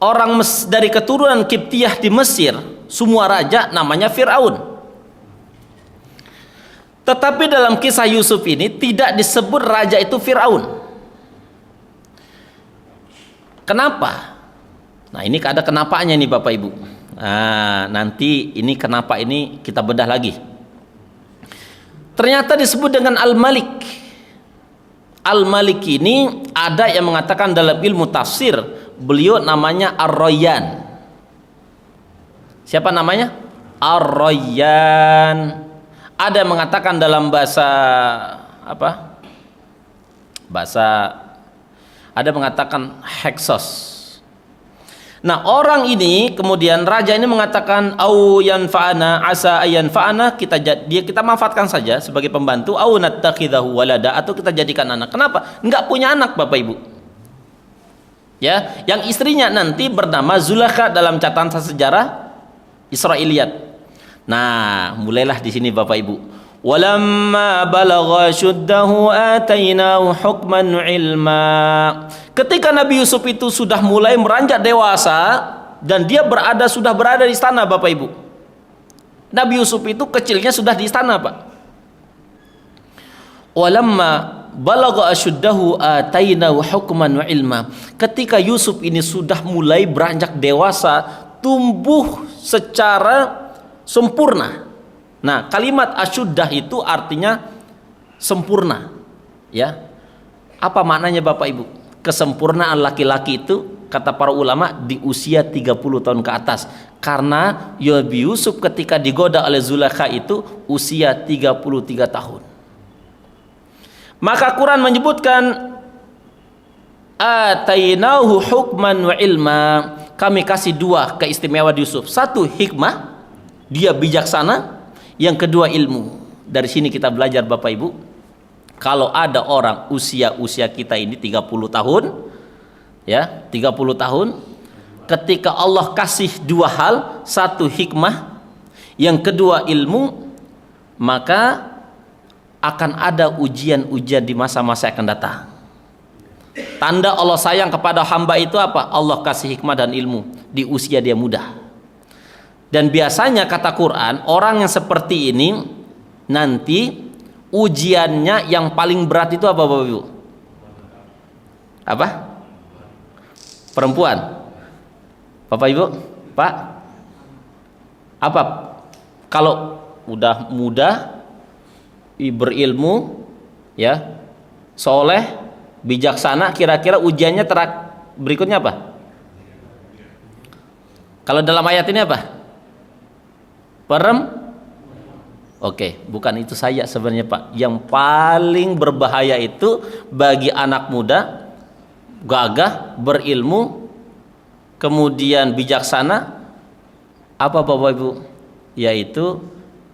orang dari keturunan Kiptiyah di Mesir, semua raja namanya Fir'aun. Tetapi dalam kisah Yusuf ini tidak disebut raja itu Fir'aun. Kenapa? Nah, ini ada kenapanya nih Bapak Ibu. Nah, nanti ini kenapa ini kita bedah lagi. Ternyata disebut dengan Al-Malik. Al-Malik ini ada yang mengatakan dalam ilmu tafsir, beliau namanya Ar-Rayyan. Siapa namanya? Ar-Rayyan. Ada yang mengatakan dalam bahasa apa? Ada mengatakan Heksos. Nah, orang ini kemudian raja ini mengatakan au yanfa'ana asa ayanfa'ana, kita manfaatkan saja sebagai pembantu, au nattakhidahu walada, atau kita jadikan anak. Kenapa? Enggak punya anak Bapak Ibu. Ya, yang istrinya nanti bernama Zulaikha dalam catatan sejarah Israiliyat. Nah, mulailah di sini Bapak Ibu. Walamma balagha syuddahu atainahu hukman ilma. Ketika Nabi Yusuf itu sudah mulai meranjak dewasa dan dia sudah berada di istana Bapak Ibu. Nabi Yusuf itu kecilnya sudah di istana, Pak. Walamma balagha asyuddahu atainahu hukman wa ilma. Ketika Yusuf ini sudah mulai beranjak dewasa, tumbuh secara sempurna. Nah, kalimat asyuddah itu artinya sempurna. Ya. Apa maknanya Bapak Ibu? Kesempurnaan laki-laki itu kata para ulama di usia 30 tahun ke atas. Karena Nabi Yusuf ketika digoda oleh Zulaikha itu usia 33 tahun. Maka Quran menyebutkan atainahu hukman wa ilma. Kami kasih dua keistimewaan Yusuf. Satu, hikmah, dia bijaksana. Yang kedua, ilmu. Dari sini kita belajar Bapak Ibu, kalau ada orang usia kita ini 30 tahun, ya 30 tahun, ketika Allah kasih dua hal, satu hikmah, yang kedua ilmu, maka akan ada ujian-ujian di masa-masa yang akan datang. Tanda Allah sayang kepada hamba itu apa? Allah kasih hikmah dan ilmu di usia dia muda. Dan biasanya kata Quran, orang yang seperti ini nanti ujiannya yang paling berat itu apa Bapak Ibu? Apa? Perempuan. Bapak Ibu? Pak? Apa? Kalau udah muda, berilmu, ya, soleh, bijaksana, kira-kira ujiannya berikutnya apa? Kalau dalam ayat ini apa? Oke, bukan itu saya sebenarnya Pak. Yang paling berbahaya itu bagi anak muda, gagah, berilmu, kemudian bijaksana, apa Bapak Ibu? Yaitu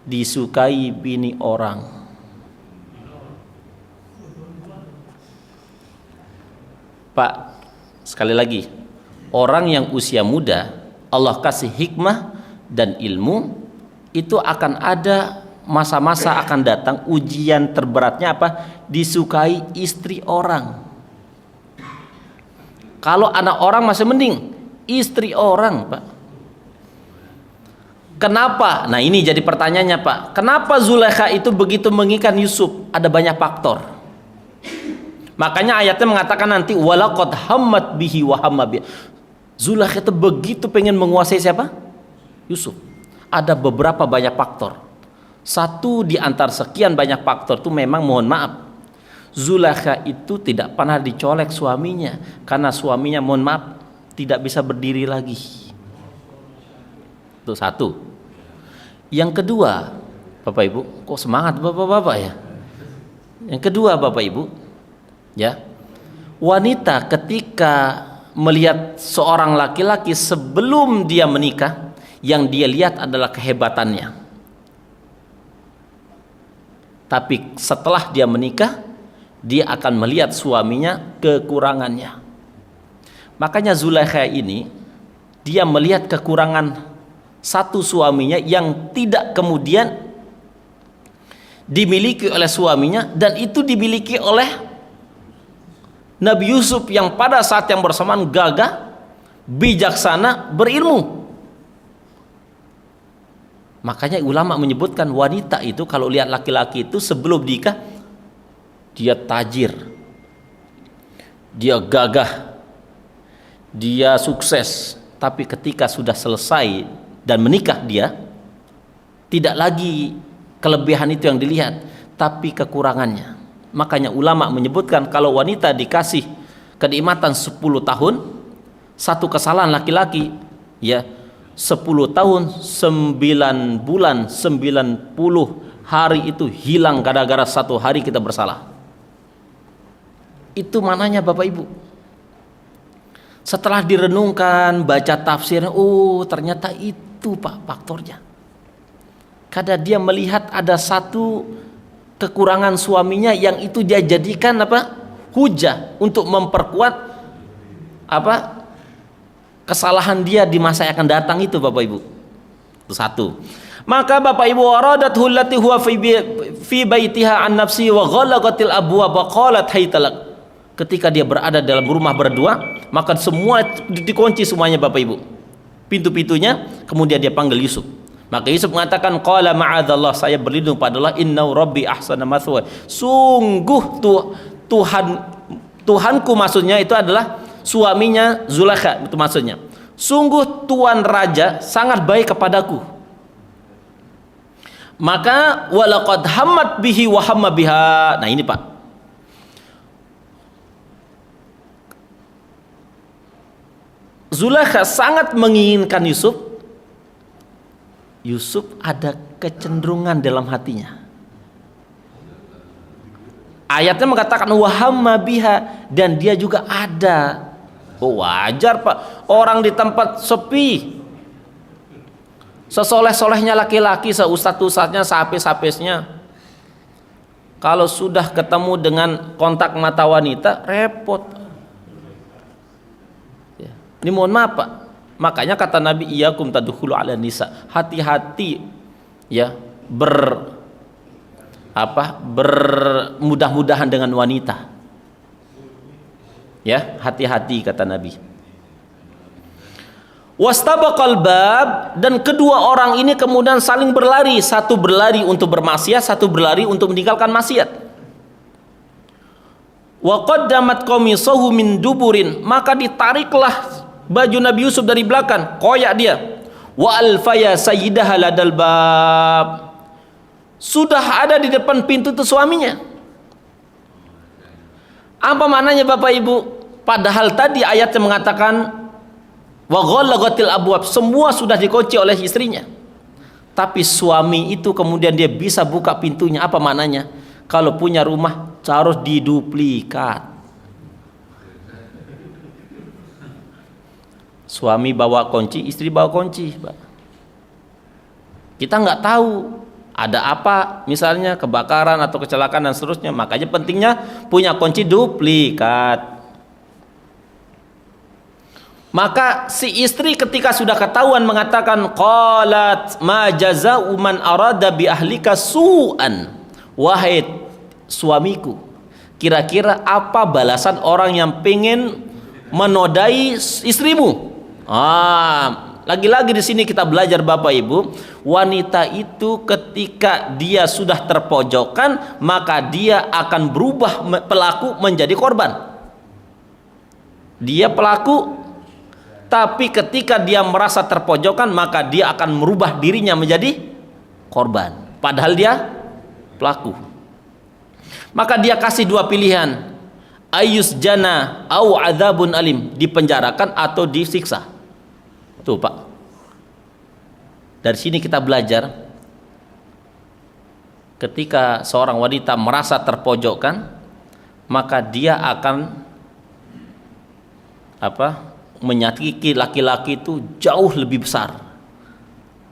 disukai bini orang. Pak, sekali lagi, orang yang usia muda Allah kasih hikmah dan ilmu, itu akan ada masa-masa akan datang ujian terberatnya apa? Disukai istri orang. Kalau anak orang masih mending, istri orang, Pak. Kenapa? Nah, ini jadi pertanyaannya, Pak. Kenapa Zulaikha itu begitu menginginkan Yusuf? Ada banyak faktor. Makanya ayatnya mengatakan nanti walaqad hammat bihi wa hamma bi. Zulaikha itu begitu pengen menguasai siapa? Yusuf. Ada beberapa banyak faktor. Satu di antara sekian banyak faktor itu memang, mohon maaf, Zulaikha itu tidak pernah dicolek suaminya, karena suaminya, mohon maaf, tidak bisa berdiri lagi. Itu satu. Yang kedua, Bapak Ibu, kok semangat Bapak-bapak ya? Yang kedua, Bapak Ibu, ya, wanita ketika melihat seorang laki-laki sebelum dia menikah, yang dia lihat adalah kehebatannya. Tapi setelah dia menikah, dia akan melihat suaminya kekurangannya. Makanya Zulaikha ini, dia melihat kekurangan satu suaminya yang tidak kemudian dimiliki oleh suaminya, dan itu dimiliki oleh Nabi Yusuf yang pada saat yang bersamaan gagah, bijaksana, berilmu. Makanya ulama menyebutkan wanita itu kalau lihat laki-laki itu sebelum nikah, dia tajir, dia gagah, dia sukses. Tapi ketika sudah selesai dan menikah, dia tidak lagi kelebihan itu yang dilihat, tapi kekurangannya. Makanya ulama menyebutkan kalau wanita dikasih kenikmatan 10 tahun, satu kesalahan laki-laki, ya 10 tahun 9 bulan 90 hari itu hilang gara-gara satu hari kita bersalah. Itu mananya Bapak Ibu. Setelah direnungkan, baca tafsirnya, oh ternyata itu Pak faktornya. Karena dia melihat ada satu kekurangan suaminya yang itu dia jadikan apa? Hujah untuk memperkuat apa? Kesalahan dia di masa yang akan datang itu Bapak Ibu. Itu satu. Maka Bapak Ibu, waradat hullati huwa fi baitiha an nafsi wa ghalaqatil abwab wa qalat haytalak. Ketika dia berada dalam rumah berdua, maka semua dikunci semuanya Bapak Ibu. Pintu-pintunya, kemudian dia panggil Yusuf. Maka Yusuf mengatakan, qala ma'adzallah, saya berlindung pada Allah, innahu rabbi ahsana mathwaya. Sungguh Tuhanku, maksudnya itu adalah suaminya Zulaikha, itu maksudnya. Sungguh Tuan Raja sangat baik kepadaku. Maka walaqad hammat bihi wa hamma biha. Nah ini Pak, Zulaikha sangat menginginkan Yusuf. Yusuf ada kecenderungan dalam hatinya. Ayatnya mengatakan wa hamma biha, dan dia juga ada. Oh, wajar Pak, orang di tempat sepi, sesoleh-solehnya laki-laki, seustad-ustadnya, seapes-apesnya, kalau sudah ketemu dengan kontak mata wanita, repot. Ya. Ini mohon maaf Pak, makanya kata Nabi, iyyakum tadkhulu ala nisa, hati-hati ya bermudah-mudahan dengan wanita. Ya, hati-hati kata Nabi. Wastabaqal bab, dan kedua orang ini kemudian saling berlari, satu berlari untuk bermaksiat, satu berlari untuk meninggalkan maksiat. Wa qaddamat qamisahu min duburin, maka ditariklah baju Nabi Yusuf dari belakang, koyak dia. Wa alfaya sayyidaha ladal bab, sudah ada di depan pintu itu suaminya. Apa maknanya Bapak Ibu? Padahal tadi ayatnya mengatakan wa ghallaqatil abwab, semua sudah dikunci oleh istrinya. Tapi suami itu kemudian dia bisa buka pintunya. Apa maknanya? Kalau punya rumah harus diduplikat. Suami bawa kunci, istri bawa kunci, Pak. Kita nggak tahu ada apa, misalnya kebakaran atau kecelakaan dan seterusnya. Makanya pentingnya punya kunci duplikat. Maka si istri ketika sudah ketahuan mengatakan, qalat ma jazaa'u man arada bi ahlika su'an, wahai suamiku, kira-kira apa balasan orang yang pengen menodai istrimu? Lagi-lagi di sini kita belajar Bapak Ibu, wanita itu ketika dia sudah terpojokkan, maka dia akan berubah pelaku menjadi korban. Dia pelaku, tapi ketika dia merasa terpojokkan, maka dia akan merubah dirinya menjadi korban. padahal dia pelaku. Maka dia kasih dua pilihan, ayus jana au adzabun alim, dipenjarakan atau disiksa. Tuh Pak, dari sini kita belajar, ketika seorang wanita merasa terpojokkan, maka dia akan menyakiti laki-laki itu jauh lebih besar.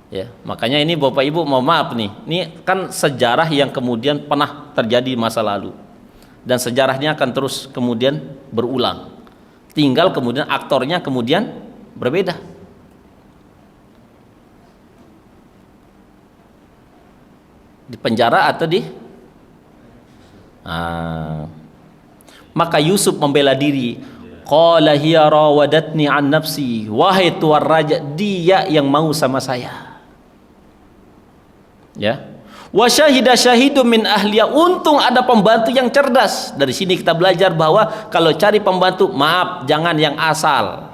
Ya, makanya ini Bapak Ibu, mau maaf nih, ini kan sejarah yang kemudian pernah terjadi masa lalu, dan sejarahnya akan terus kemudian berulang. Tinggal kemudian aktornya kemudian berbeda. Di penjara atau di maka Yusuf membela diri. Qala hiya rawadatni an nafsi, wahai tuan raja, dia yang mau sama saya. Ya. Wa syahida syahidun min ahliya, untung ada pembantu yang cerdas. Dari sini kita belajar bahwa kalau cari pembantu, maaf, jangan yang asal.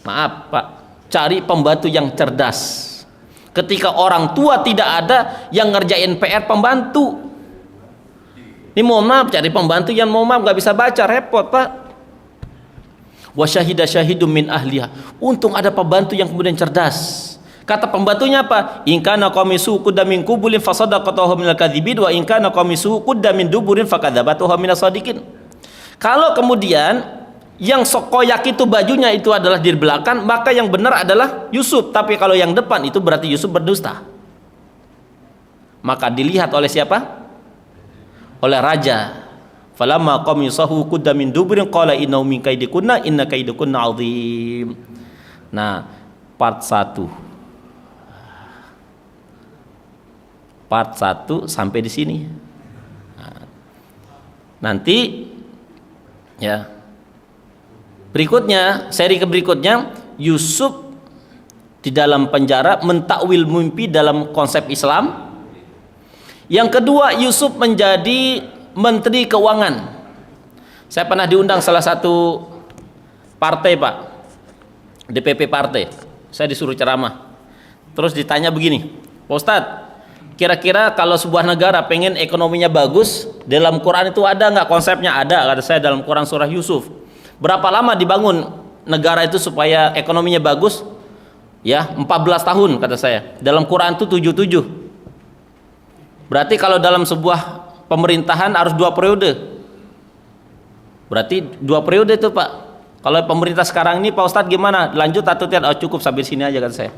Maaf Pak, cari pembantu yang cerdas. Ketika orang tua tidak ada, yang ngerjain PR pembantu. Ini mohon maaf, cari pembantu yang mohon maaf nggak bisa baca, repot Pak. Wa syahida syahidum min ahliha, untung ada pembantu yang kemudian cerdas. Kata pembantunya apa? In kana qamisuhu qudda min qubulin fasadaqatahu minal kadzibin wa in kana qamisuhu qudda min duburin fakadzabatuhu minas shadiqin. Kalau kemudian yang koyak itu bajunya itu adalah di belakang, maka yang benar adalah Yusuf. Tapi kalau yang depan itu berarti Yusuf berdusta. Maka dilihat oleh siapa? Oleh raja. Falamma qamisahu qudda min duburin qala innahu min kaidikunna inna kaidukunna azim. Nah, part 1. Part 1 sampai di sini. Nah, nanti ya. Berikutnya, seri berikutnya, Yusuf di dalam penjara mentakwil mimpi dalam konsep Islam. Yang kedua, Yusuf menjadi menteri keuangan. Saya pernah diundang salah satu partai Pak, DPP partai. Saya disuruh ceramah. Terus ditanya begini, Pak Ustadz, kira-kira kalau sebuah negara pengen ekonominya bagus, dalam Quran itu ada nggak konsepnya? Ada, kata saya, dalam Quran surah Yusuf. Berapa lama dibangun negara itu supaya ekonominya bagus? Ya, 14 tahun kata saya. Dalam Quran itu 77. Berarti kalau dalam sebuah pemerintahan harus 2 periode. Berarti 2 periode itu Pak. Kalau pemerintah sekarang ini Pak Ustadz gimana? Lanjut atau tidak? Oh, cukup sampai sini aja kata saya.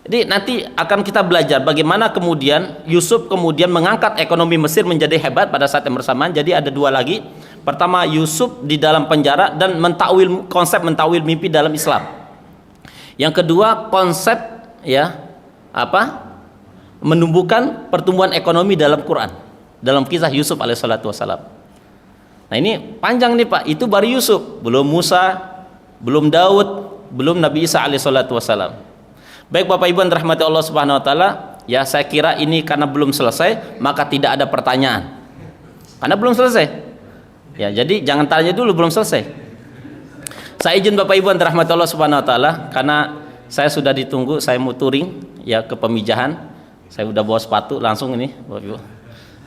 Jadi nanti akan kita belajar bagaimana kemudian Yusuf kemudian mengangkat ekonomi Mesir menjadi hebat pada saat yang bersamaan. Jadi ada 2 lagi. Pertama, Yusuf di dalam penjara dan konsep mentakwil mimpi dalam Islam. Yang kedua, konsep menumbuhkan pertumbuhan ekonomi dalam Quran, dalam kisah Yusuf alaihissalatu wassalam. Nah ini panjang nih Pak, itu baru Yusuf, belum Musa, belum Daud, belum Nabi Isa alaihissalatu wassalam. Baik Bapak Ibu yang dirahmati Allah subhanahu wa ta'ala, ya saya kira ini karena belum selesai, maka tidak ada pertanyaan. Karena belum selesai. Ya, jadi jangan tanya dulu, belum selesai. Saya izin Bapak Ibu yang dirahmati Allah subhanahu wa ta'ala, karena saya sudah ditunggu, saya mau touring ya ke Pemijahan. Saya udah bawa sepatu langsung ini Bapak Ibu,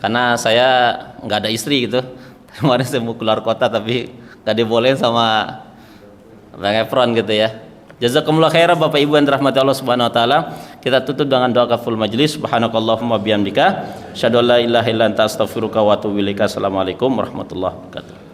karena saya nggak ada istri gitu. Kemarin saya mau keluar kota tapi nggak dibolehin sama Bang Efron gitu ya. Jazakumullah khairan Bapak Ibu yang dirahmati Allah subhanahu wa ta'ala. Kita tutup dengan doa kaful majlis. Subhanakallahumma bihamdika asyhadu an la ilaha illa anta astaghfiruka wa atubu ilaika. Assalamualaikum warahmatullahi wabarakatuh.